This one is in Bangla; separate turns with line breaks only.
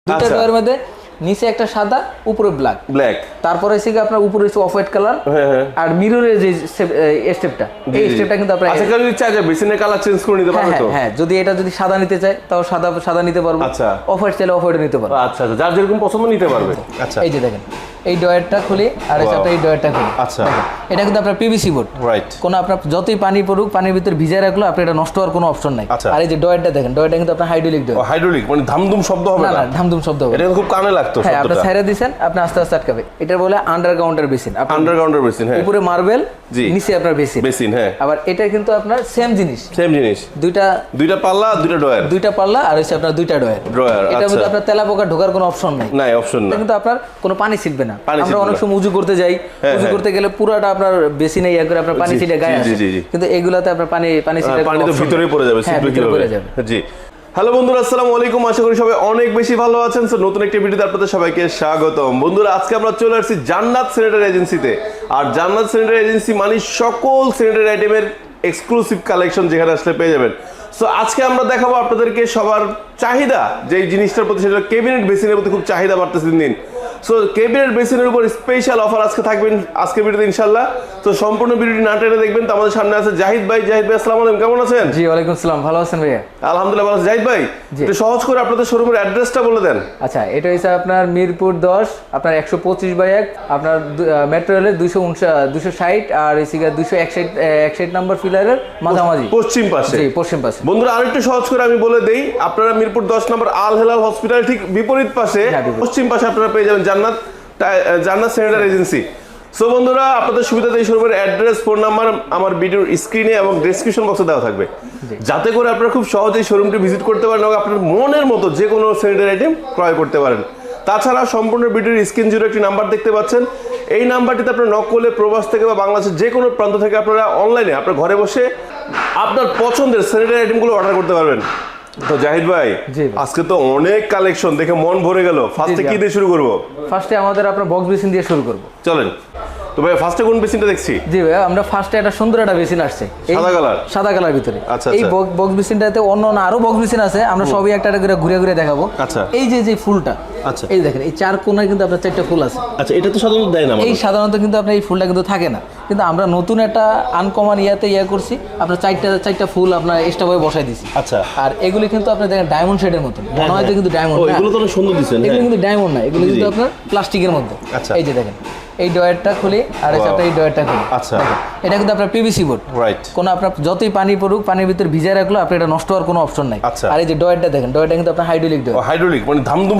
দুটো ডয়ের মধ্যে নিচে একটা সাদা উপরে ব্ল্যাক তারপরে হচ্ছে কি আপনার উপরে হচ্ছে অফ হোয়াইট কালার আর মিররের যে স্টেপটা এই স্টেপটা কিন্তু আপনার
আচ্ছা যদি চাই যে বেসিনের কালার চেঞ্জ করে নিতে পারবে তো
হ্যাঁ যদি এটা যদি সাদা নিতে চায় তাও সাদা নিতে পারবো
আচ্ছা
অফ হোয়াইট চাইলে অফ হোয়াইট নিতে পারবো
আচ্ছা আচ্ছা যার যেরকম পছন্দ নিতে পারবে আচ্ছা
এই যে দেখেন এই ডয়ারটা খুলি আর এটা এই ডয়ারটা খুলি
আচ্ছা
এটা কিন্তু আপনার পিভিসি বোর্ড
রাইট
কোন আপনার যতই পানি পড়ুক পানির ভিতরে ভিজায় রাখলো আপনি এটা নষ্ট হওয়ার কোনো অপশন নাই আর এই যে ডয়ারটা দেখেন ডয়ারটা কিন্তু আপনার হাইড্রোলিক ডয়ার
হাইড্রোলিক মানে ধামধুম শব্দ হবে
না ধামধুম শব্দ হবে
এটা খুব কানে লাগতো
হ্যাঁ আপনি ছাইরা দিবেন আপনি আস্তে আস্তে আটকাবে এটা বলে আন্ডারগ্রাউন্ডের বেসিন
আন্ডারগ্রাউন্ডের বেসিন হ্যাঁ
উপরে মার্বেল নিচে আপনার বেসিন
হ্যাঁ
আবার এটা কিন্তু আপনার সেম জিনিস দুইটা পাল্লা আর হচ্ছে আপনার দুইটা ডয়ার এটার মধ্যে আপনার তেলাপোকা ঢোকার কোনো অপশন নাই
অপশন নাই
কিন্তু আপনার কোনো পানি ছিটবে না আমরা অনেক সময় উজু করতে যাই উজু করতে গেলে পুরোটা আপনার বেসিনে ইয়া করে আপনার পানি ছিটে গায়ে আসে কিন্তু এগুলাতে আপনার পানি ছিটে
পানি তো ভিতরেই পড়ে যাবে জি হ্যালো বন্ধুরা আসসালামু আলাইকুম আশা করি সবাই অনেক বেশি ভালো আছেন সো নতুন একটা ভিডিওতে আপনাদের সবাইকে স্বাগতম বন্ধুরা আজকে আমরা চলে আসছি জান্নাত স্যানিটারি এজেন্সিতে আর জান্নাত স্যানিটারি এজেন্সি মানে সকল স্যানিটারি আইটেমের এক্সক্লুসিভ কালেকশন যেখানে আসলে পেয়ে যাবেন সো আজকে আমরা দেখাবো আপনাদেরকে সবার চাহিদা যে জিনিসটার প্রতি সেটা ক্যাবিনেট বেসিনের প্রতি খুব চাহিদা বাড়তেছে দিন সো ক্যাবিনেট বেসিনের উপর স্পেশাল অফার আজকে থাকবেন আজকে ভিডিওতে ইনশাআল্লাহ তো সম্পূর্ণ ভিডিওটি না টেনে দেখবেন তো আমাদের সামনে আছে জাহিদ ভাই আসসালামু আলাইকুম কেমন আছেন
জি ওয়ালাইকুম আসসালাম ভালো আছেন ভাইয়া
আলহামদুলিল্লাহ ভালো আছি জাহিদ ভাই একটু সহজ করে আপনাদের শোরুমের অ্যাড্রেসটা বলে দেন
আচ্ছা এটা হচ্ছে আপনার মিরপুর 10 আপনার 125/1 আপনার মেট্রো রেলের 260 আর এসিগা 261 নম্বর ফিলারের মাঝামাঝি
পশ্চিম পাশে
জি পশ্চিম পাশে
বন্ধুরা আরেকটু সহজ করে আমি বলে দেই আপনারা মিরপুর 10 নম্বর আল হেলাল হসপিটাল ঠিক বিপরীত পাশে পশ্চিম পাশে আপনারা পেয়ে যাবেন জান্নাত স্যানিটারি এজেন্সি সো বন্ধুরা আপনাদের সুবিধাতে এই শোরুমের অ্যাড্রেস ফোন নাম্বার আমার ভিডিওর স্ক্রিনে এবং ডেসক্রিপশন বক্সে দেওয়া থাকবে যাতে করে আপনারা খুব সহজেই শোরুমটি ভিজিট করতে পারেন এবং আপনার মনের মতো যে কোনো স্যানিটারি আইটেম ক্রয় করতে পারেন তাছাড়া সম্পূর্ণ ভিডিওর স্ক্রিন জুড়ে একটি নাম্বার দেখতে পাচ্ছেন এই নাম্বারটিতে আপনারা নক করলে প্রবাস থেকে বা বাংলাদেশের যে কোনো প্রান্ত থেকে আপনারা অনলাইনে আপনার ঘরে বসে আপনার পছন্দের স্যানিটারি আইটেমগুলো অর্ডার করতে পারবেন তো জাহিদ ভাই আজকে তো অনেক কালেকশন দেখে মন ভরে গেল ফার্স্টে কি দিয়ে শুরু করব
ফার্স্টে আমাদের আপনার বক্স বেসিন দিয়ে শুরু করব
চলেন তো ভাই ফার্স্টে কোন বেসিনটা দেখছি
জি ভাই আমরা ফার্স্টে একটা সুন্দর একটা বেসিন আসছে সাদা কালার ভিতরে এই বক্স বেসিনটাতে অন্য আরো বক্স বেসিন আছে আমরা সবই একটা করে ঘুরে দেখাবো
আচ্ছা
এই যে ফুলটা আচ্ছা এই দেখেন এই চার কোণায় কিন্তু আপনার চারটা ফুল আছে
আচ্ছা এটা তো সাধারণত দেয় না
এই সাধারণত কিন্তু আপনার এই ফুলটা কিন্তু থাকে না কিন্তু আমরা নতুন একটা আনকমন ইয়া করছি আপনার চারটা ফুল আপনার এক্সট্রা ভাবে বসাই দিছি
আচ্ছা
আর এগুলি কিন্তু আপনার দেখেন ডায়মন্ড শেডের মতো মনে হয় কিন্তু ডায়মন্ড
এগুলো তো সুন্দর দিবেন
এগুলো কিন্তু ডায়মন্ড না এগুলো কিন্তু আপনার প্লাস্টিকের মধ্যে এই যে দেখেন এই ডয়ারটা খুলি আর এটা এই ডয়ারটা খুলি
আচ্ছা
এটা কিন্তু আপনার পিভিসি বোর্ড
রাইট
কোন আপনার যতই পানি পড়ুক পানির ভিতরে ভিজায় রাখলো আপনি এটা নষ্ট হওয়ার কোনো অপশন নাই আর এই যে ডয়ারটা দেখেন ডয়ারটা কিন্তু আপনার হাইড্রোলিক
মানে ধামধুম